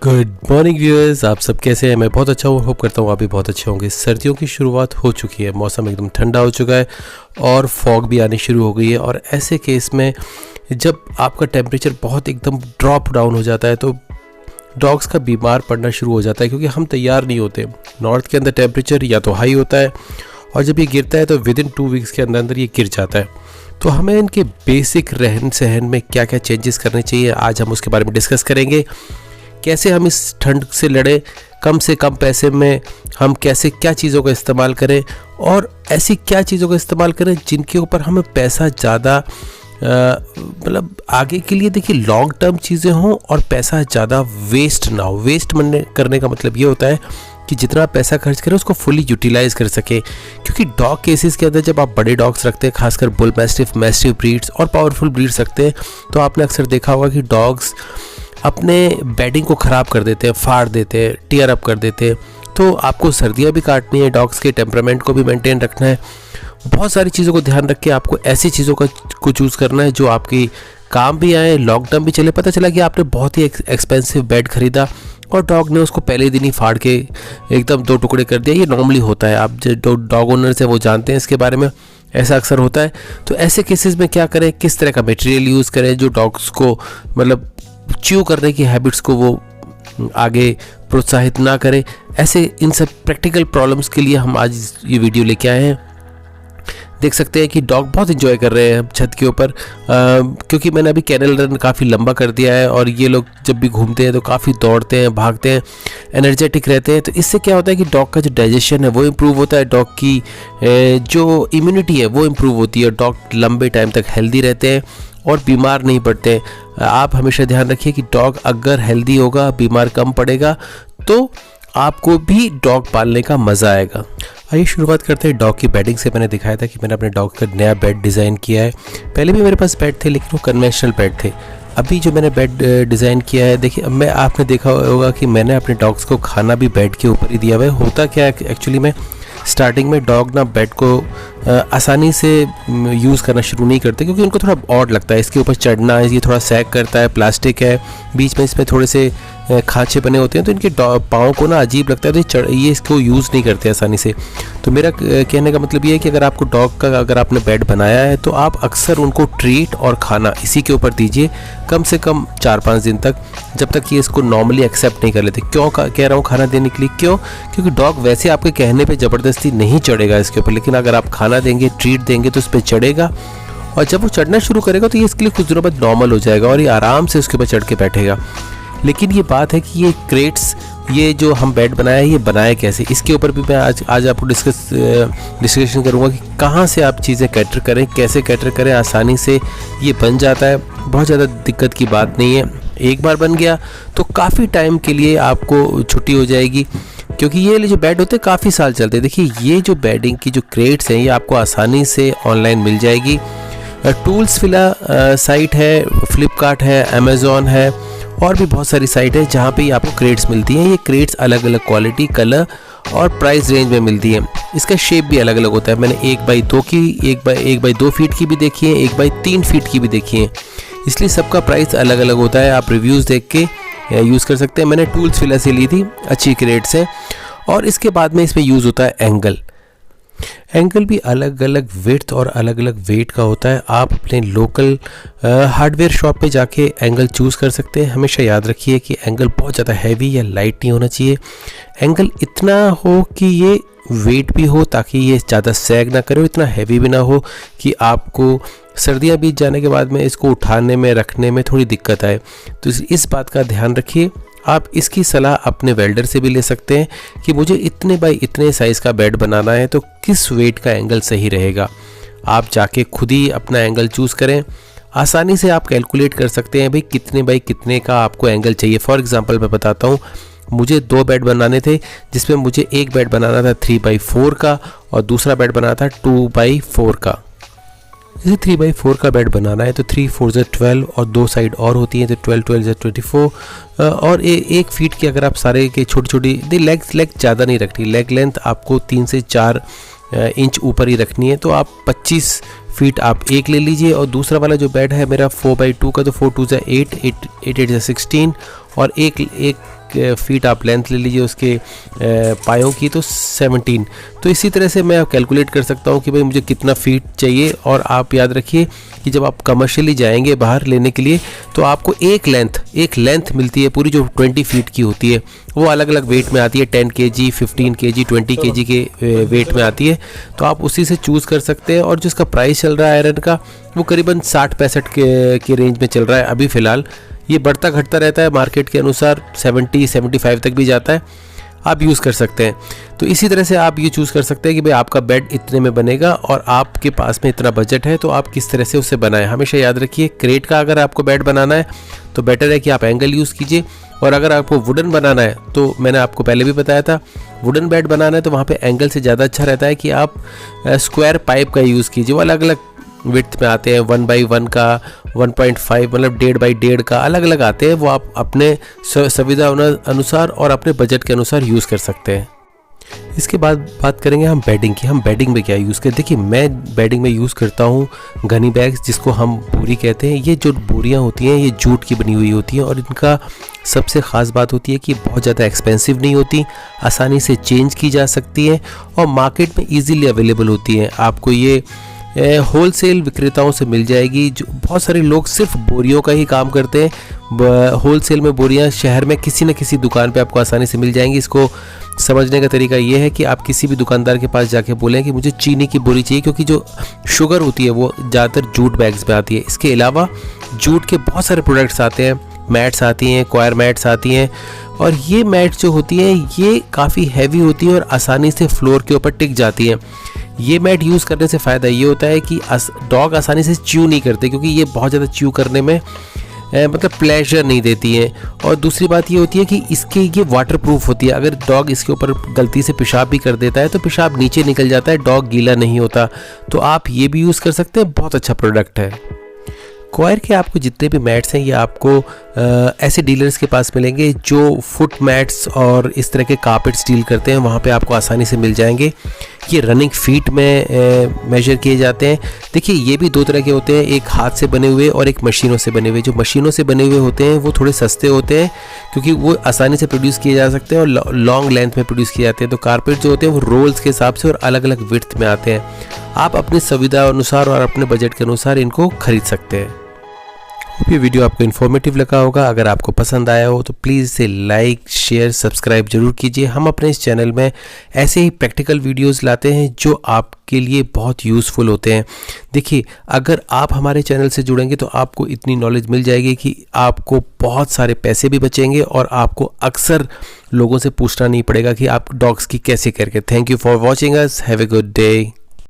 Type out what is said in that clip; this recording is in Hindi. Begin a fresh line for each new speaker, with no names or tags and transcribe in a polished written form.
गुड मॉर्निंग व्यूअर्स, आप सब कैसे हैं। मैं बहुत अच्छा हूँ, होप करता हूँ आप भी बहुत अच्छे होंगे। सर्दियों की शुरुआत हो चुकी है, मौसम एकदम ठंडा हो चुका है और फॉग भी आनी शुरू हो गई है। और ऐसे केस में जब आपका टेम्परेचर बहुत एकदम ड्रॉप डाउन हो जाता है तो डॉग्स का बीमार पड़ना शुरू हो जाता है, क्योंकि हम तैयार नहीं होते। नॉर्थ के अंदर टेम्परेचर या तो हाई होता है और जब ये गिरता है तो विद इन 2 वीक्स के अंदर अंदर ये गिर जाता है। तो हमें इनके बेसिक रहन सहन में क्या क्या चेंजेस करने चाहिए, आज हम उसके बारे में डिस्कस करेंगे। कैसे हम इस ठंड से लड़े, कम से कम पैसे में हम कैसे क्या चीज़ों का इस्तेमाल करें और ऐसी क्या चीज़ों का इस्तेमाल करें जिनके ऊपर हमें पैसा ज़्यादा मतलब आगे के लिए देखिए लॉन्ग टर्म चीज़ें हों और पैसा ज़्यादा वेस्ट ना हो। वेस्ट करने का मतलब ये होता है कि जितना पैसा खर्च करें उसको फुली यूटिलाइज कर सके। क्योंकि डॉग केसेस के अंदर जब आप बड़े डॉग्स रखते हैं, खासकर बुल मैस्टिफ, मैस्टिफ ब्रीड्स और पावरफुल ब्रीड्स रखते हैं, तो आपने अक्सर देखा होगा कि डॉग्स अपने बेडिंग को ख़राब कर देते हैं, फाड़ देते हैं, टीयर अप कर देते हैं। तो आपको सर्दियाँ भी काटनी है, डॉग्स के टेम्परामेंट को भी मेंटेन रखना है। बहुत सारी चीज़ों को ध्यान रख के आपको ऐसी चीज़ों को चूज़ करना है जो आपकी काम भी आए, लॉन्ग टर्म भी चले। पता चला कि आपने बहुत ही एक्सपेंसिव बेड ख़रीदा और डॉग ने उसको पहले दिन ही फाड़ के एकदम 2 टुकड़े कर दिया। ये नॉर्मली होता है, आप जो डॉग ओनर्स हैं वो जानते हैं इसके बारे में, ऐसा अक्सर होता है। तो ऐसे केसेस में क्या करें, किस तरह का मटेरियल यूज़ करें जो डॉग्स को मतलब च्यू करने की हैबिट्स को वो आगे प्रोत्साहित ना करें। ऐसे इन सब प्रैक्टिकल प्रॉब्लम्स के लिए हम आज ये वीडियो लेके आए हैं। देख सकते हैं कि डॉग बहुत इन्जॉय कर रहे हैं छत के ऊपर, क्योंकि मैंने अभी कैनल रन काफ़ी लंबा कर दिया है और ये लोग जब भी घूमते हैं तो काफ़ी दौड़ते हैं, भागते हैं, एनर्जेटिक रहते हैं। तो इससे क्या होता है कि डॉग का जो डाइजेशन है वो इम्प्रूव होता है, डॉग की जो इम्यूनिटी है वो इम्प्रूव होती है, डॉग लंबे टाइम तक हेल्दी रहते हैं और बीमार नहीं पड़ते। आप हमेशा ध्यान रखिए कि डॉग अगर हेल्दी होगा, बीमार कम पड़ेगा, तो आपको भी डॉग पालने का मज़ा आएगा। आइए शुरुआत करते हैं डॉग की बेडिंग से। मैंने दिखाया था कि मैंने अपने डॉग का नया बेड डिज़ाइन किया है। पहले भी मेरे पास बेड थे लेकिन वो कन्वेंशनल बेड थे। अभी जो मैंने बेड डिज़ाइन किया है, देखिए अब आपने देखा होगा कि मैंने अपने डॉग्स को खाना भी बेड के ऊपर ही दिया हुआ है। होता क्या है एक्चुअली में स्टार्टिंग में डॉग ना बेड को आसानी से यूज़ करना शुरू नहीं करते, क्योंकि उनको थोड़ा ऑड लगता है इसके ऊपर चढ़ना। ये थोड़ा सैग करता है, प्लास्टिक है, बीच में इसमें थोड़े से खांचे बने होते हैं, तो इनके पाँव को ना अजीब लगता है, तो ये इसको यूज़ नहीं करते आसानी से। तो मेरा कहने का मतलब ये है कि अगर आपको डॉग का अगर आपने बेड बनाया है तो आप अक्सर उनको ट्रीट और खाना इसी के ऊपर दीजिए, कम से कम 4-5 दिन तक, जब तक ये इसको नॉर्मली एक्सेप्ट नहीं कर लेते। क्यों कह रहा हूँ खाना देने के लिए? क्योंकि डॉग वैसे आपके कहने पे ज़बरदस्ती नहीं चढ़ेगा इसके ऊपर, लेकिन अगर आप खाना देंगे, ट्रीट देंगे तो इस पर चढ़ेगा। और जब वो चढ़ना शुरू करेगा तो ये इसके लिए कुछ दिनों बाद नॉर्मल हो जाएगा और ये आराम से उसके ऊपर चढ़ के बैठेगा। लेकिन ये बात है कि ये क्रेट्स, ये जो हम बेड बनाया है, ये बनाया कैसे, इसके ऊपर भी मैं आज आपको डिस्कशन करूँगा कि कहाँ से आप चीज़ें कैटर करें, कैसे कैटर करें। आसानी से ये बन जाता है, बहुत ज़्यादा दिक्कत की बात नहीं है। एक बार बन गया तो काफ़ी टाइम के लिए आपको छुट्टी हो जाएगी, क्योंकि ये जो बेड होते हैं काफ़ी साल चलते हैं। देखिए ये जो बेडिंग की जो क्रेट्स हैं ये आपको आसानी से ऑनलाइन मिल जाएगी। टूल्स फिला साइट है, फ्लिपकार्ट है, अमेज़ॉन है और भी बहुत सारी साइट है जहाँ पे आपको क्रेट्स मिलती हैं। ये क्रेट्स अलग अलग क्वालिटी, कलर और प्राइस रेंज में मिलती है। इसका शेप भी अलग अलग होता है। मैंने 1x2 की, 1x2 फीट की भी देखी है, 1x3 फीट की भी देखी है, इसलिए सबका प्राइस अलग अलग होता है। आप रिव्यूज़ देख के यूज़ कर सकते हैं। मैंने टूल्स फिला से ली थी, अच्छी क्रेट्स हैं। और इसके बाद में इसमें यूज़ होता है एंगल। एंगल भी अलग अलग विड्थ और अलग अलग वेट का होता है। आप अपने लोकल हार्डवेयर शॉप पे जाके एंगल चूज़ कर सकते हैं। हमेशा याद रखिए कि एंगल बहुत ज़्यादा हैवी या लाइट नहीं होना चाहिए। एंगल इतना हो कि ये वेट भी हो ताकि ये ज़्यादा सैग ना करे, इतना हैवी भी ना हो कि आपको सर्दियाँ बीत जाने के बाद में इसको उठाने में, रखने में थोड़ी दिक्कत आए। तो इस बात का ध्यान रखिए। आप इसकी सलाह अपने वेल्डर से भी ले सकते हैं कि मुझे इतने बाई इतने साइज़ का बेड बनाना है तो किस वेट का एंगल सही रहेगा। आप जाके खुद ही अपना एंगल चूज़ करें। आसानी से आप कैलकुलेट कर सकते हैं भाई कितने बाई कितने का आपको एंगल चाहिए। फॉर एग्जांपल मैं बताता हूँ, मुझे 2 बेड बनाने थे, जिसमें मुझे एक बेड बनाना था 3x4 का और दूसरा बेड बनाना था 2x4 का। जैसे 3x4 का बेड बनाना है तो 3 4 12 और 2 साइड और होती हैं तो 12 12 24 और 1 फीट की अगर आप सारे के छोटी छोटी लेग ज़्यादा नहीं रखनी। लेग लेंथ आपको 3 से 4 इंच ऊपर ही रखनी है। तो आप 25 फीट आप एक ले लीजिए और दूसरा वाला जो बेड है मेरा 4x2 का, तो 4 2 8 8 8 16 और एक फीट आप लेंथ ले लीजिए उसके पायों की, तो 17। तो इसी तरह से मैं कैलकुलेट कर सकता हूँ कि भाई मुझे कितना फीट चाहिए। और आप याद रखिए कि जब आप कमर्शियली जाएंगे बाहर लेने के लिए तो आपको एक लेंथ मिलती है पूरी, जो 20 फीट की होती है। वो अलग अलग वेट में आती है, 10 kg, 15 kg, 20 kg के वेट में आती है। तो आप उसी से चूज़ कर सकते हैं। और जिसका प्राइस चल रहा है आयरन का, वो करीबन 60-65 के रेंज में चल रहा है अभी फ़िलहाल। ये बढ़ता घटता रहता है मार्केट के अनुसार, 70-75 तक भी जाता है, आप यूज़ कर सकते हैं। तो इसी तरह से आप ये चूज़ कर सकते हैं कि भाई आपका बेड इतने में बनेगा और आपके पास में इतना बजट है, तो आप किस तरह से उसे बनाएं। हमेशा याद रखिए, क्रेट का अगर आपको बेड बनाना है तो बेटर है कि आप एंगल यूज़ कीजिए। और अगर आपको वुडन बनाना है, तो मैंने आपको पहले भी बताया था, वुडन बेड बनाना है तो वहाँ पे एंगल से ज़्यादा अच्छा रहता है कि आप स्क्वायर पाइप का यूज़ कीजिए। वो अलग अलग विड्थ में आते हैं, 1x1 का, 1.5 मतलब 1.5x1.5 का, अलग अलग आते हैं। वो आप अपने सुविधा अनुसार और अपने बजट के अनुसार यूज़ कर सकते हैं। इसके बाद बात करेंगे हम बेडिंग की। हम बेडिंग में क्या यूज़ करें। देखिए, मैं बेडिंग में यूज़ करता हूँ गनी बैग्स, जिसको हम बोरी कहते हैं। ये जो बोरियाँ होती हैं ये जूट की बनी हुई होती हैं और इनका सबसे ख़ास बात होती है कि बहुत ज़्यादा एक्सपेंसिव नहीं होती, आसानी से चेंज की जा सकती है और मार्केट में ईजीली अवेलेबल होती हैं। आपको ये होलसेल विक्रेताओं से मिल जाएगी। जो बहुत सारे लोग सिर्फ बोरियों का ही काम करते हैं। होलसेल में बोरियां शहर में किसी न किसी दुकान पे आपको आसानी से मिल जाएंगी। इसको समझने का तरीका ये है कि आप किसी भी दुकानदार के पास जाके बोलें कि मुझे चीनी की बोरी चाहिए, क्योंकि जो शुगर होती है वो ज़्यादातर जूट बैग्स में आती है। इसके अलावा जूट के बहुत सारे प्रोडक्ट्स आते हैं, मैट्स आती हैं, क्वायर मैट्स आती हैं। और ये मैट जो होती हैं ये काफ़ी हैवी होती है और आसानी से फ्लोर के ऊपर टिक जाती हैं। ये मैट यूज़ करने से फ़ायदा ये होता है कि डॉग आसानी से च्यू नहीं करते, क्योंकि ये बहुत ज़्यादा च्यू करने में मतलब प्लेजर नहीं देती है। और दूसरी बात ये होती है कि इसके ये वाटर प्रूफ होती है। अगर डॉग इसके ऊपर गलती से पेशाब भी कर देता है तो पेशाब नीचे निकल जाता है, डॉग गीला नहीं होता। तो आप ये भी यूज़ कर सकते हैं, बहुत अच्छा प्रोडक्ट है। क्वायर के आपको जितने भी मैट्स हैं ये आपको ऐसे डीलर्स के पास मिलेंगे जो फुट मैट्स और इस तरह के कारपेट्स डील करते हैं, वहाँ पे आपको आसानी से मिल जाएंगे। ये रनिंग फीट में मेजर किए जाते हैं। देखिए, ये भी दो तरह के होते हैं, एक हाथ से बने हुए और एक मशीनों से बने हुए। जो मशीनों से बने हुए होते हैं वो थोड़े सस्ते होते हैं, क्योंकि वो आसानी से प्रोड्यूस किए जा सकते हैं और लॉन्ग लेंथ में प्रोड्यूस किए जाते हैं। तो कारपेट जो होते हैं वो रोल्स के हिसाब से और अलग अलग विड्थ में आते हैं। आप अपनी सुविधा अनुसार और अपने बजट के अनुसार इनको खरीद सकते हैं। ये वीडियो आपको इन्फॉर्मेटिव लगा होगा। अगर आपको पसंद आया हो तो प्लीज़ इसे लाइक, शेयर, सब्सक्राइब जरूर कीजिए। हम अपने इस चैनल में ऐसे ही प्रैक्टिकल वीडियोस लाते हैं जो आपके लिए बहुत यूज़फुल होते हैं। देखिए, अगर आप हमारे चैनल से जुड़ेंगे तो आपको इतनी नॉलेज मिल जाएगी कि आपको बहुत सारे पैसे भी बचेंगे और आपको अक्सर लोगों से पूछना नहीं पड़ेगा कि आप डॉग्स की कैसे करके। Thank you for watching us. Have a good day.